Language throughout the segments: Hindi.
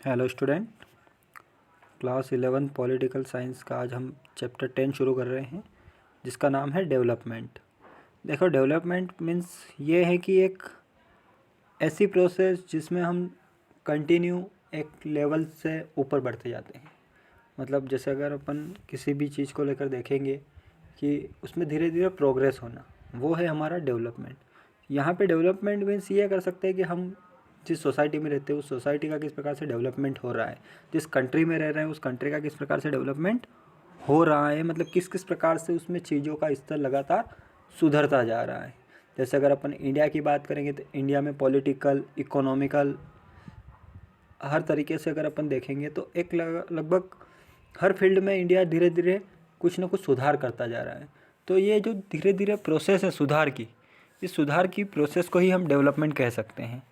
Hello student, class 11 political science का आज हम चैप्टर 10 शुरू कर रहे हैं जिसका नाम है डेवलपमेंट। देखो, डेवलपमेंट मीन्स ये है कि एक ऐसी प्रोसेस जिसमें हम कंटिन्यू एक लेवल से ऊपर बढ़ते जाते हैं। मतलब जैसे अगर अपन किसी भी चीज़ को लेकर देखेंगे कि उसमें धीरे धीरे प्रोग्रेस होना, वो है हमारा डेवलपमेंट। यहाँ पे डेवलपमेंट मीन्स ये कर सकते हैं कि हम जिस सोसाइटी में रहते हैं उस सोसाइटी का किस प्रकार से डेवलपमेंट हो रहा है, जिस कंट्री में रह रहे हैं उस कंट्री का किस प्रकार से डेवलपमेंट हो रहा है, मतलब किस किस प्रकार से उसमें चीज़ों का स्तर लगातार सुधरता जा रहा है। जैसे अगर अपन इंडिया की बात करेंगे तो इंडिया में पॉलिटिकल, इकोनॉमिकल, हर तरीके से अगर अपन देखेंगे तो एक लगभग हर फील्ड में इंडिया धीरे धीरे कुछ ना कुछ सुधार करता जा रहा है। तो ये जो धीरे धीरे प्रोसेस है सुधार की, इस सुधार की प्रोसेस को ही हम डेवलपमेंट कह सकते हैं।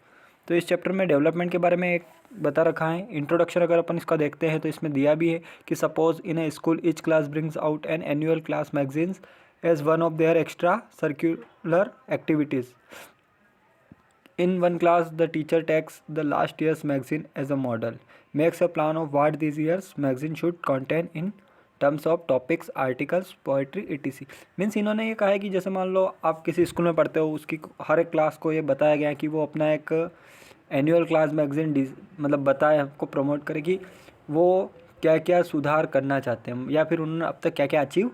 तो इस चैप्टर में डेवलपमेंट के बारे में एक बता रखा है। इंट्रोडक्शन अगर अपन इसका देखते हैं तो इसमें दिया भी है कि suppose in a school each class brings out an annual class magazines as one of their extra curricular activities. In one class, the teacher takes the last year's magazine as a model, makes a plan of what this year's magazine should contain in terms of topics, articles, poetry, etc. Means इन्होंने ये कहा है कि जैसे मान लो आप किसी स्कूल में पढ़ते हो, उसकी हर एक क्लास को ये बताया गया है कि वो अपना एक एनुअल क्लास मैगजीन मतलब बताए, आपको प्रमोट करे कि वो क्या क्या सुधार करना चाहते हैं या फिर उन्होंने अब तक क्या क्या अचीव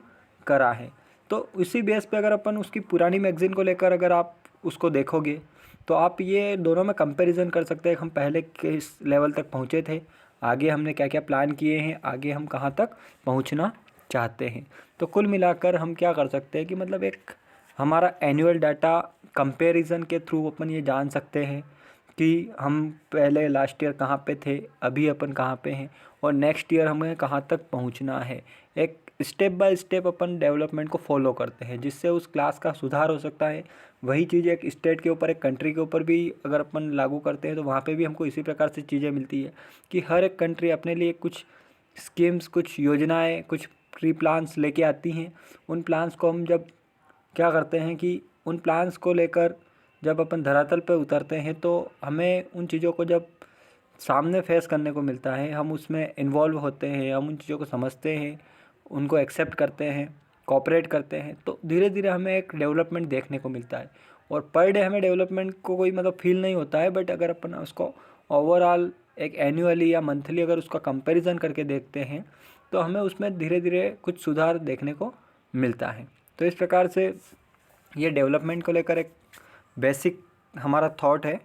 करा है। तो उसी बेस पे अगर अपन उसकी पुरानी मैगजीन को लेकर अगर आप उसको देखोगे तो आप ये दोनों में कंपैरिजन कर सकते हैं। हम पहले किस लेवल तक पहुँचे थे, आगे हमने क्या क्या प्लान किए हैं, आगे हम कहाँ तक पहुँचना चाहते हैं। तो कुल मिलाकर हम क्या कर सकते हैं कि मतलब एक हमारा एनुअल डाटा कंपैरिजन के थ्रू अपन ये जान सकते हैं कि हम पहले लास्ट ईयर कहाँ पे थे, अभी अपन कहाँ पे हैं और नेक्स्ट ईयर हमें कहाँ तक पहुँचना है। एक step by step upon development को फॉलो करते हैं जिससे उस क्लास का सुधार हो सकता है। वही चीज़ एक स्टेट के ऊपर, एक कंट्री के ऊपर भी अगर अपन लागू करते हैं तो वहाँ पे भी हमको इसी प्रकार से चीज़ें मिलती है कि हर एक कंट्री अपने लिए कुछ स्कीम्स, कुछ योजनाएं, कुछ प्री प्लान्स लेके आती हैं। उन प्लान्स को हम जब क्या करते हैं कि उन प्लान्स को लेकर जब अपन धरातल पे उतरते हैं तो हमें उन चीज़ों को जब सामने फेस करने को मिलता है, हम उसमें इन्वॉल्व होते हैं, हम उन चीज़ों को समझते हैं, उनको एक्सेप्ट करते हैं, कोऑपरेट करते हैं, तो धीरे धीरे हमें एक डेवलपमेंट देखने को मिलता है। और पर डे हमें डेवलपमेंट को कोई मतलब फील नहीं होता है, बट अगर अपन उसको ओवरऑल एक एनुअली या मंथली अगर उसका कंपैरिजन करके देखते हैं तो हमें उसमें धीरे धीरे कुछ सुधार देखने को मिलता है। तो इस प्रकार से ये डेवलपमेंट को लेकर एक बेसिक हमारा थॉट है।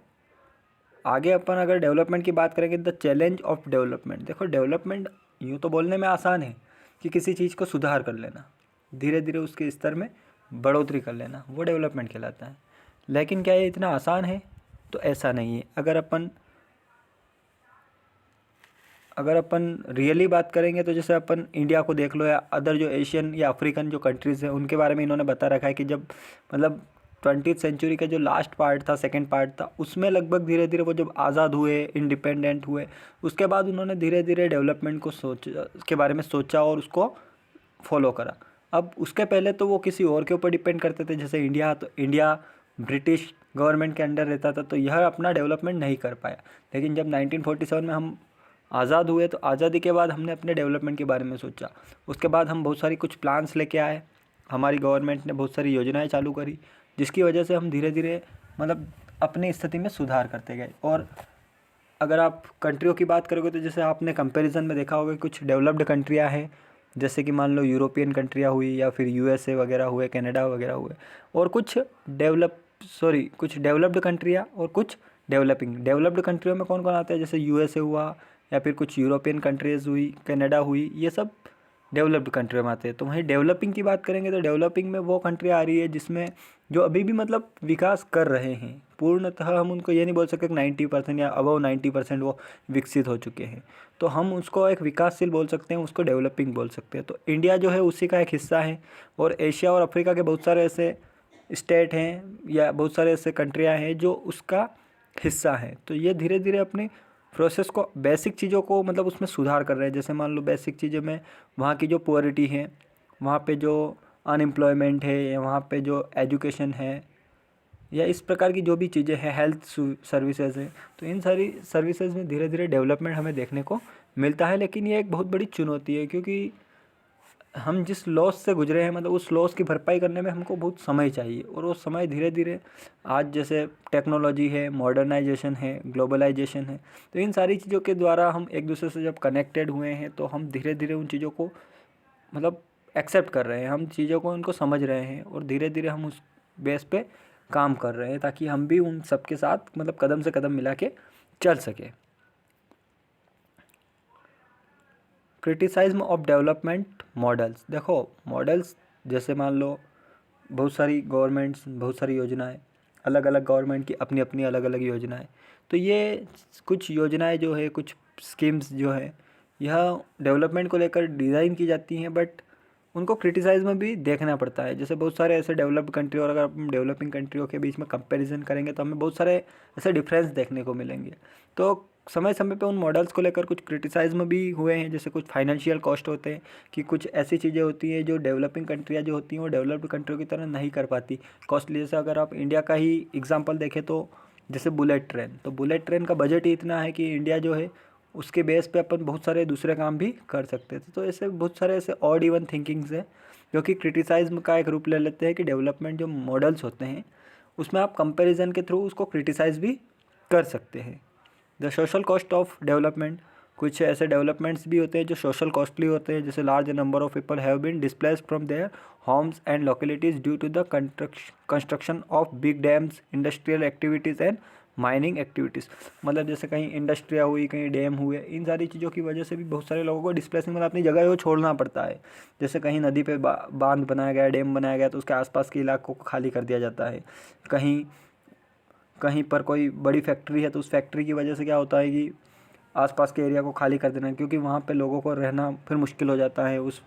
आगे अपन अगर डेवलपमेंट की बात करेंगे, द चैलेंज ऑफ डेवलपमेंट। देखो, डेवलपमेंट यूँ तो बोलने में आसान है कि किसी चीज़ को सुधार कर लेना, धीरे धीरे उसके स्तर में बढ़ोतरी कर लेना, वो डेवलपमेंट कहलाता है। लेकिन क्या ये इतना आसान है? तो ऐसा नहीं है। अगर अपन रियली बात करेंगे तो जैसे अपन इंडिया को देख लो या अदर जो एशियन या अफ्रीकन जो कंट्रीज़ हैं उनके बारे में इन्होंने बता रखा है कि जब मतलब 20वीं सेंचुरी का जो लास्ट पार्ट था, सेकंड पार्ट था, उसमें लगभग धीरे धीरे वो जब आज़ाद हुए, इंडिपेंडेंट हुए, उसके बाद उन्होंने धीरे धीरे डेवलपमेंट को के बारे में सोचा और उसको फॉलो करा। अब उसके पहले तो वो किसी और के ऊपर डिपेंड करते थे, जैसे इंडिया, तो इंडिया ब्रिटिश गवर्नमेंट के अंडर रहता था तो यह अपना डेवलपमेंट नहीं कर पाया। लेकिन जब 1947 में हम आज़ाद हुए तो आज़ादी के बाद हमने अपने डेवलपमेंट के बारे में सोचा। उसके बाद हम बहुत सारी कुछ प्लान्स लेके आए, हमारी गवर्नमेंट ने बहुत सारी योजनाएं चालू करी जिसकी वजह से हम धीरे धीरे मतलब अपनी स्थिति में सुधार करते गए। और अगर आप कंट्रियों की बात करोगे तो जैसे आपने कंपैरिजन में देखा होगा कुछ डेवलप्ड कंट्रियां हैं, जैसे कि मान लो यूरोपियन कंट्रियां हुई या फिर यूएसए वगैरह हुए, कनाडा वगैरह हुए, और कुछ डेवलप्ड कंट्रियां और कुछ डेवलप्ड कंट्रियों में कौन कौन आता है, जैसे यूएसए हुआ या फिर कुछ यूरोपियन कंट्रीज़ हुई, कनाडा हुई, ये सब डेवलप्ड कंट्री में आते हैं। तो वहीं डेवलपिंग की बात करेंगे तो डेवलपिंग में वो कंट्री आ रही है जिसमें जो अभी भी मतलब विकास कर रहे हैं। पूर्णतः हम उनको ये नहीं बोल सकते कि 90% या अबव 90% वो विकसित हो चुके हैं, तो हम उसको एक विकासशील बोल सकते हैं, उसको डेवलपिंग बोल सकते हैं। तो इंडिया जो है उसी का एक हिस्सा है। और एशिया और अफ्रीका के बहुत सारे ऐसे स्टेट हैं या बहुत सारे ऐसे कंट्रियाँ हैं जो उसका हिस्सा हैं। तो ये धीरे धीरे अपने प्रोसेस को, बेसिक चीज़ों को मतलब उसमें सुधार कर रहे हैं। जैसे मान लो बेसिक चीज़ों में वहाँ की जो पुअरिटी है, वहाँ पे जो अनएम्प्लॉयमेंट है, या वहाँ पे जो एजुकेशन है, या इस प्रकार की जो भी चीज़ें हैं, हेल्थ सर्विसेज हैं, तो इन सारी सर्विसेज में धीरे धीरे डेवलपमेंट हमें देखने को मिलता है। लेकिन ये एक बहुत बड़ी चुनौती है, क्योंकि हम जिस लॉस से गुजरे हैं, मतलब उस लॉस की भरपाई करने में हमको बहुत समय चाहिए, और वो समय धीरे धीरे आज जैसे टेक्नोलॉजी है, मॉडर्नाइजेशन है, ग्लोबलाइजेशन है, तो इन सारी चीज़ों के द्वारा हम एक दूसरे से जब कनेक्टेड हुए हैं तो हम धीरे धीरे उन चीज़ों को मतलब एक्सेप्ट कर रहे हैं, हम चीज़ों को उनको समझ रहे हैं, और धीरे धीरे हम उस बेस पे काम कर रहे हैं ताकि हम भी उन सबके साथ मतलब कदम से कदम मिला के चल सके। क्रिटिसाइज्म ऑफ डेवलपमेंट मॉडल्स। देखो मॉडल्स जैसे मान लो बहुत सारी गवर्नमेंट्स, बहुत सारी योजनाएं, अलग अलग गवर्नमेंट की अपनी अपनी अलग अलग योजनाएं, तो ये कुछ योजनाएं जो है, कुछ स्कीम्स जो है, यह डेवलपमेंट को लेकर डिज़ाइन की जाती हैं, बट उनको क्रिटिसाइज में भी देखना पड़ता है। जैसे बहुत सारे ऐसे डेवलप्ड कंट्री और अगर हम डेवलपिंग कंट्रियों के बीच में कंपैरिजन करेंगे तो हमें बहुत सारे ऐसे डिफरेंस देखने को मिलेंगे। तो समय समय पे उन मॉडल्स को लेकर कुछ क्रिटिसाइज में भी हुए हैं। जैसे कुछ फाइनेंशियल कॉस्ट होते हैं कि कुछ ऐसी चीज़ें होती हैं जो डेवलपिंग कंट्रियाँ जो होती हैं वो डेवलप्ड कंट्रियों की तरह नहीं कर पाती कॉस्टली। जैसे अगर आप इंडिया का ही एग्जाम्पल देखें तो जैसे बुलेट ट्रेन, तो बुलेट ट्रेन का बजट ही इतना है कि इंडिया जो है उसके बेस पे अपन बहुत सारे दूसरे काम भी कर सकते थे। तो ऐसे बहुत सारे ऐसे ऑड इवन थिंकिंग्स हैं जो कि क्रिटिसाइज्म का एक रूप ले लेते हैं कि डेवलपमेंट जो मॉडल्स होते हैं उसमें आप कंपैरिजन के थ्रू उसको क्रिटिसाइज़ भी कर सकते हैं। The social cost of development, कुछ ऐसे डेवलपमेंट्स भी होते हैं जो सोशल कॉस्टली होते हैं। जैसे large number of people have been displaced from their homes and localities due to the construction of big dams, industrial activities and mining activities. मतलब जैसे कहीं इंडस्ट्रिया हुई, कहीं डैम हुए, इन सारी चीज़ों की वजह से भी बहुत सारे लोगों को डिस्प्लेसमेंट मतलब अपनी जगह वो छोड़ना पड़ता है। जैसे कहीं नदी पे बांध बनाया गया, डैम बनाया गया, तो उसके आसपास के इलाकों को खाली कर दिया जाता है। कहीं कहीं पर कोई बड़ी फैक्ट्री है तो उस फैक्ट्री की वजह से क्या होता है कि आसपास के एरिया को खाली कर देना, क्योंकि वहाँ पे लोगों को रहना फिर मुश्किल हो जाता है। उस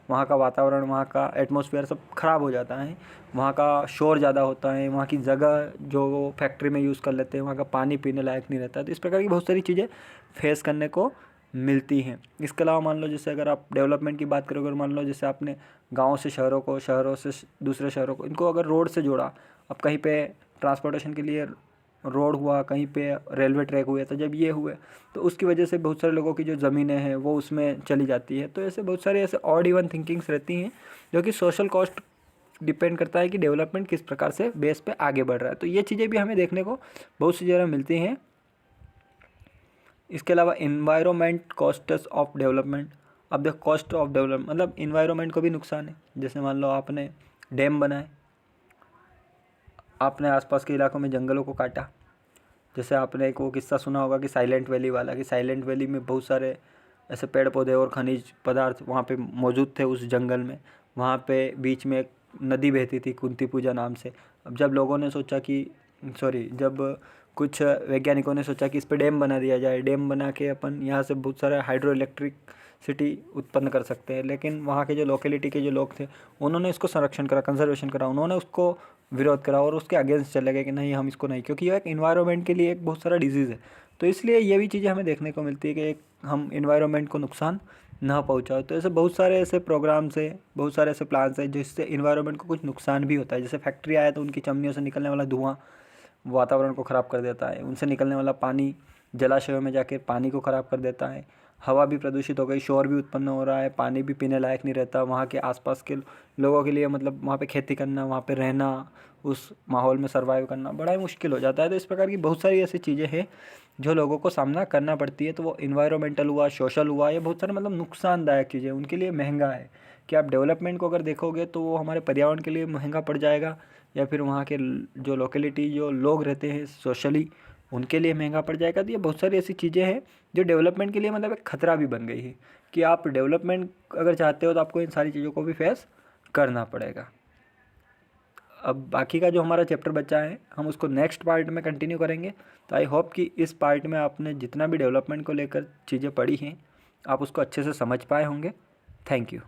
वहाँ का वातावरण, वहाँ का एटमॉस्फेयर सब ख़राब हो जाता है। वहाँ का शोर ज़्यादा होता है, वहाँ की जगह जो वो फैक्ट्री में यूज़ कर लेते हैं, वहाँ का पानी पीने लायक नहीं रहता। तो इस प्रकार की बहुत सारी चीज़ें फेस करने को मिलती हैं। इसके अलावा मान लो जैसे अगर आप डेवलपमेंट की बात करोगे, मान लो जैसे आपने गाँव से शहरों को, शहरों से दूसरे शहरों को, इनको अगर रोड से जोड़ा, अब कहीं पे ट्रांसपोर्टेशन के लिए रोड हुआ, कहीं पे रेलवे ट्रैक हुए, तो जब ये हुए तो उसकी वजह से बहुत सारे लोगों की जो ज़मीनें हैं वो उसमें चली जाती है। तो ऐसे बहुत सारे ऐसे ऑड इवन थिंकिंग्स रहती हैं जो कि सोशल कॉस्ट डिपेंड करता है कि डेवलपमेंट किस प्रकार से बेस पे आगे बढ़ रहा है। तो ये चीज़ें भी हमें देखने को बहुत सी जगह मिलती हैं। इसके अलावा इन्वायरमेंट कॉस्ट्स ऑफ डेवलपमेंट। अब देखो कॉस्ट ऑफ डेवलपमेंट मतलब इन्वायरमेंट को भी नुकसान है। जैसे मान लो आपने डैम बनाए, आपने आसपास के इलाकों में जंगलों को काटा। जैसे आपने एक वो किस्सा सुना होगा कि साइलेंट वैली वाला, कि साइलेंट वैली में बहुत सारे ऐसे पेड़ पौधे और खनिज पदार्थ वहाँ पे मौजूद थे उस जंगल में। वहाँ पे बीच में एक नदी बहती थी कुंती पूजा नाम से। अब जब लोगों ने सोचा कि जब कुछ वैज्ञानिकों ने सोचा कि इस पे डैम बना दिया जाए, डैम बना के अपन यहाँ से बहुत सारे हाइड्रो इलेक्ट्रिक सिटी उत्पन्न कर सकते हैं। लेकिन वहाँ के जो लोकेलिटी के जो लोग थे उन्होंने इसको संरक्षण करा, कंजर्वेशन करा, उन्होंने उसको विरोध करा और उसके अगेंस्ट चले गए कि नहीं हम इसको नहीं, क्योंकि ये एक इन्वायरमेंट के लिए एक बहुत सारा डिजीज़ है। तो इसलिए ये भी चीज़ें हमें देखने को मिलती है कि एक हम इन्वायरमेंट को नुकसान ना पहुँचाओ। तो ऐसे बहुत सारे ऐसे प्रोग्राम्स हैं, बहुत सारे ऐसे प्लान्स हैं जिससे इन्वायरमेंट को कुछ नुकसान भी होता है। जैसे फैक्ट्री आए तो उनकी चिमनियों से निकलने वाला धुआं वातावरण को ख़राब कर देता है, उनसे निकलने वाला पानी जलाशयों में जाकर पानी को ख़राब कर देता है, हवा भी प्रदूषित हो गई, शोर भी उत्पन्न हो रहा है, पानी भी पीने लायक नहीं रहता। वहाँ के आसपास के लोगों के लिए मतलब वहाँ पे खेती करना, वहाँ पे रहना, उस माहौल में सर्वाइव करना बड़ा ही मुश्किल हो जाता है। तो इस प्रकार की बहुत सारी ऐसी चीज़ें हैं जो लोगों को सामना करना पड़ती है। तो वो इन्वायरमेंटल हुआ, सोशल हुआ, ये बहुत सारे मतलब नुकसानदायक चीज़ें उनके लिए महंगा है कि आप डेवलपमेंट को अगर देखोगे तो वो हमारे पर्यावरण के लिए महंगा पड़ जाएगा, या फिर वहाँ के जो लोकेलिटी जो लोग रहते हैं सोशली उनके लिए महंगा पड़ जाएगा। तो ये बहुत सारी ऐसी चीज़ें हैं जो डेवलपमेंट के लिए मतलब एक खतरा भी बन गई है कि आप डेवलपमेंट अगर चाहते हो तो आपको इन सारी चीज़ों को भी फेस करना पड़ेगा। अब बाकी का जो हमारा चैप्टर बचा है हम उसको नेक्स्ट पार्ट में कंटिन्यू करेंगे। तो आई होप कि इस पार्ट में आपने जितना भी डेवलपमेंट को लेकर चीज़ें पढ़ी हैं आप उसको अच्छे से समझ पाए होंगे। Thank you.